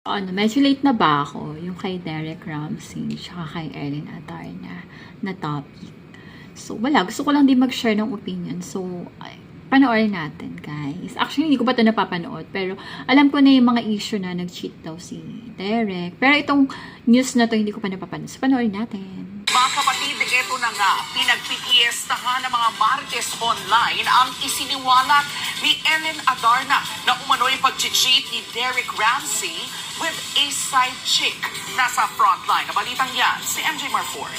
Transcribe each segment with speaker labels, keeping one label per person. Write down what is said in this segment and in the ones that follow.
Speaker 1: Ano, medyo late na ba ako? Yung kay Derek Ramsey, tsaka kay Ellen Adarna na topic. So, wala. Gusto ko lang din mag-share ng opinion. So, panoorin natin, guys. Actually, hindi ko pa ito napapanood. Pero, alam ko na yung mga issue na nag-cheat daw si Derek. Pero itong news na to hindi ko pa napapanood. So, panoorin natin.
Speaker 2: Mga kapatid, ito na nga, pinagpipiestahan ng mga Marites online ang isiniwalat ni Ellen Adarna na umano'y pag-cheat ni Derek Ramsey with a side chick. Nasa frontline na balitang yan, si MJ Marford.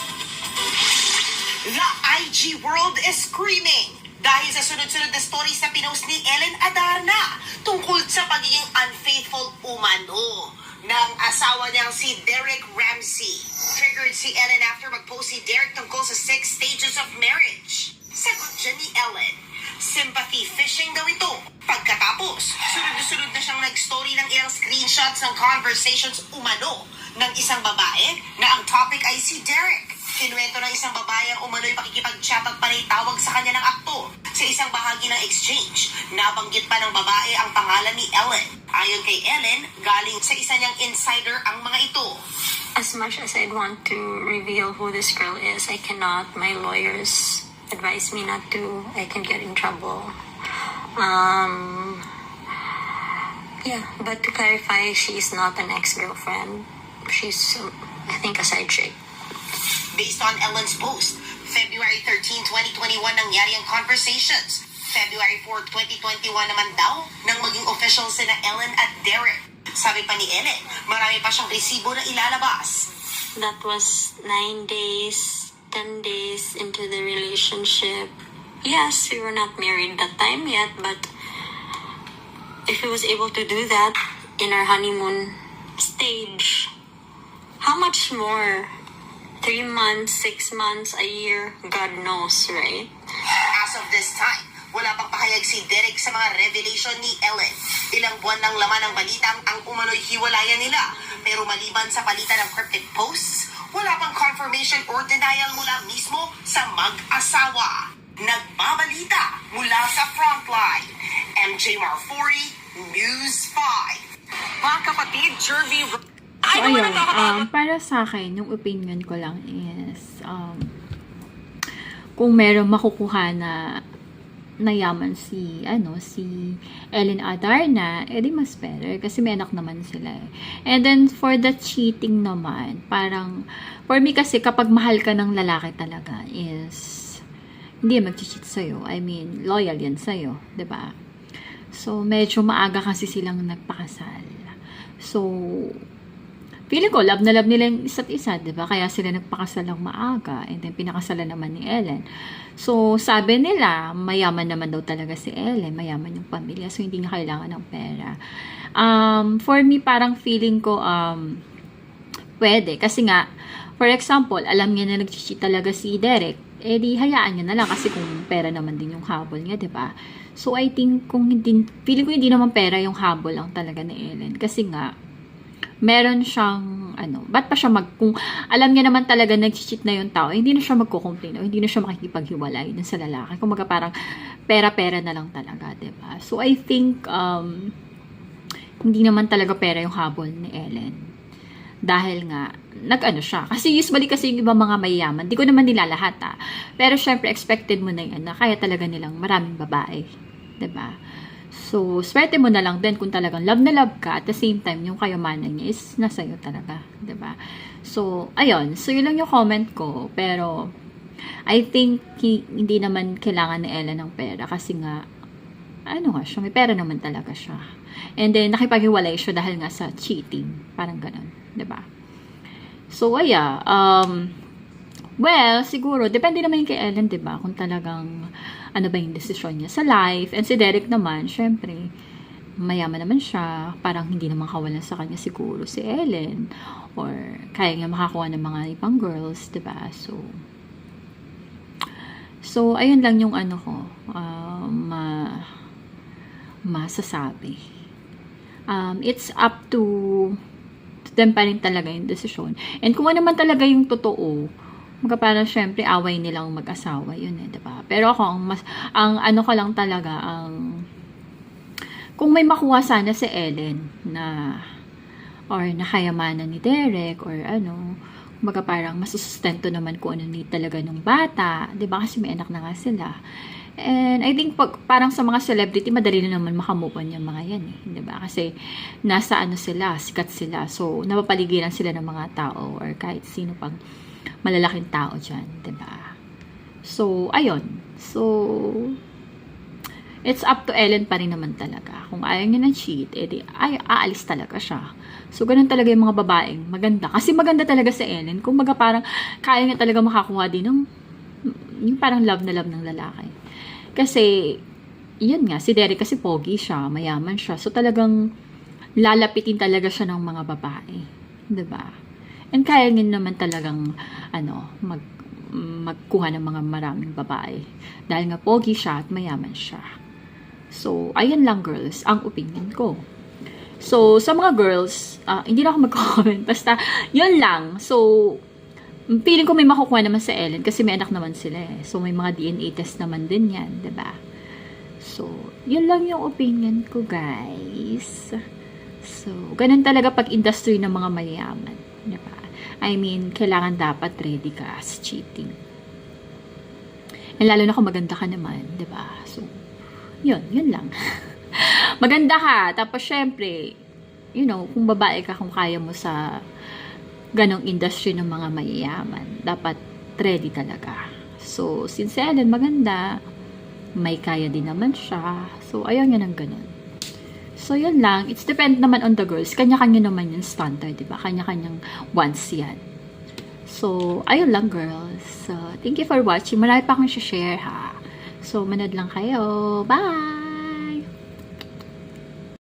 Speaker 3: The IG world is screaming dahil sa sunod-sunod na stories na pinost ni Ellen Adarna tungkol sa pagiging unfaithful umano ng asawa niyang si Derek Ramsey. Triggered si Ellen after mag-post si Derek tungkol sa 6 stages of marriage. Sagot dyan ni Ellen, sympathy fishing daw ito. Pagkatapos, sunod-sunod na siyang nag-story ng ilang screenshots ng conversations umano ng isang babae na ang topic ay si Derek. Kinuwento ng isang babae ang umano'y pakikipag-chat at panay tawag sa kanya ng aktor. Sa isang bahagi ng exchange, nabanggit pa ng babae ang pangalan ni Ellen. Ayon kay Ellen, galing sa isa niyang insider ang mga ito.
Speaker 4: As much as I'd want to reveal who this girl is, I cannot. My lawyers advise me not to. I can get in trouble. Yeah, but to clarify, she's not an ex-girlfriend. She's, I think, a side chick.
Speaker 3: Based on Ellen's post, February 13, 2021 nangyari ang conversations. February 4, 2021 naman daw nang maging official sina Ellen at Derek. Sabi pa ni Ellen, marami pa siyang resibo na ilalabas.
Speaker 4: That was 9 days, 10 days into the relationship. Yes, we were not married that time yet, but if he was able to do that in our honeymoon stage, how much more? 3 months, 6 months, a year, God knows, right?
Speaker 3: As of this time, wala pang pahayag si Derek sa mga revelation ni Ellen. Ilang buwan lang laman ng balitang ang umano'y hiwalayan nila. Pero maliban sa palitan ng cryptic posts, wala pang confirmation or denial mula mismo sa mag-asawa. Nagbabalita mula sa frontline. MJ Marfori, News 5.
Speaker 2: Mga kapatid, Jervy...
Speaker 1: So, ayun, para sa akin, yung opinion ko lang is, kung meron makukuha na yaman si Ellen Adarna, edi mas better, kasi may anak naman sila eh. And then, for the cheating naman, parang, for me kasi, kapag mahal ka ng lalaki talaga, is, hindi mag-cheat sa'yo. I mean, loyal yan sa'yo, ba diba? So, medyo maaga kasi silang nagpakasal. So, feeling ko, love na love nila yung isa't isa, diba? Kaya sila nagpakasal ng maaga, and then pinakasalan naman ni Ellen. So, sabi nila, mayaman naman daw talaga si Ellen, mayaman yung pamilya, so hindi niya kailangan ng pera. For me, parang feeling ko, pwede. Kasi nga, for example, alam niya na nag-cheat talaga si Derek, eh di hayaan niya na lang kasi kung pera naman din yung habol niya, diba? So, I think, feeling ko hindi naman pera yung habol lang talaga ni Ellen. Kasi nga, meron siyang, ba't pa siya kung alam niya naman talaga nag-cheat na yung tao, hindi na siya magko-complain o hindi na siya makikipaghiwalay dun sa lalaki. Kung parang pera-pera na lang talaga, diba? So, I think, hindi naman talaga pera yung habol ni Ellen. Dahil nga, siya. Kasi usually kasi yung iba mga mayayaman, di ko naman nila lahat Pero syempre, expected mo na yan na kaya talaga nilang maraming babae. Diba? So, swerte mo na lang din kung talagang love na love ka. At the same time, yung kayamanan niya is nasa iyo talaga. Diba? So, ayun. So, yun lang yung comment ko. Pero, I think, hindi naman kailangan ni Ellen ng pera. Kasi nga, siya, may pera naman talaga siya. And then, nakipaghiwalay siya dahil nga sa cheating. Parang ganun. Diba? So, well, siguro, depende naman yung kay Ellen, diba? Kung talagang, ano ba yung desisyon niya sa life. And si Derek naman, syempre, mayaman naman siya. Parang hindi naman kawalan sa kanya siguro si Ellen. Or, kaya nga makakuha ng mga ibang girls, diba? So, ayun lang yung masasabi. It's up to them pa rin talaga yung desisyon. And kung ano naman talaga yung totoo, parang syempre away nilang mag-asawa yun diba? Pero ako ang ko lang talaga kung may makuha sana si Ellen na or nakayamanan ni Derek or ano, kumbaga parang masusustento naman kung ano ni talaga nung bata, 'di ba? Kasi may anak na nga sila. And I think parang sa mga celebrity, madali na naman makamove on yung mga yan eh, 'di ba? Kasi nasa ano sila, sikat sila. So, napapaligiran sila ng mga tao or kahit sino pang malalaking tao diyan, 'di ba? So, ayun. So, it's up to Ellen pa rin naman talaga. Kung ayaw niya ng cheat, edi aalis talaga siya. So, ganun talaga yung mga babaeng maganda. Kasi maganda talaga si Ellen. Kung maga parang kaya niya talaga makakuha din ng yung parang love na love ng lalaki. Kasi, yun nga, si Derek kasi pogi siya, mayaman siya. So, talagang lalapitin talaga siya ng mga babae. 'Di ba? And kaya niya naman talagang, magkuha ng mga maraming babae. Dahil nga pogi siya at mayaman siya. So, ayan lang girls, ang opinion ko. So, sa mga girls, hindi na ako mag-comment. Basta, yun lang. So, feeling ko may makukuha naman sa Ellen kasi may anak naman sila eh. So, may mga DNA test naman din yan, 'di ba? So, yun lang yung opinion ko, guys. So, ganun talaga pag industry ng mga mayayaman, 'di ba? I mean, kailangan dapat ready ka sa cheating. And lalo na kung maganda ka naman, 'di ba? So, yun lang. Maganda ka, tapos syempre, kung babae ka, kung kaya mo sa ganong industry ng mga mayayaman, dapat ready talaga. So, since Ellen maganda, may kaya din naman siya. So, ayaw niya ng ganon. So, yun lang. It's depend naman on the girls. Kanya-kanya naman yung standard, diba? Kanya-kanyang wants yan. So, ayun lang, girls. So, thank you for watching. Marami pa akong share, ha? So, manood lang kayo. Bye!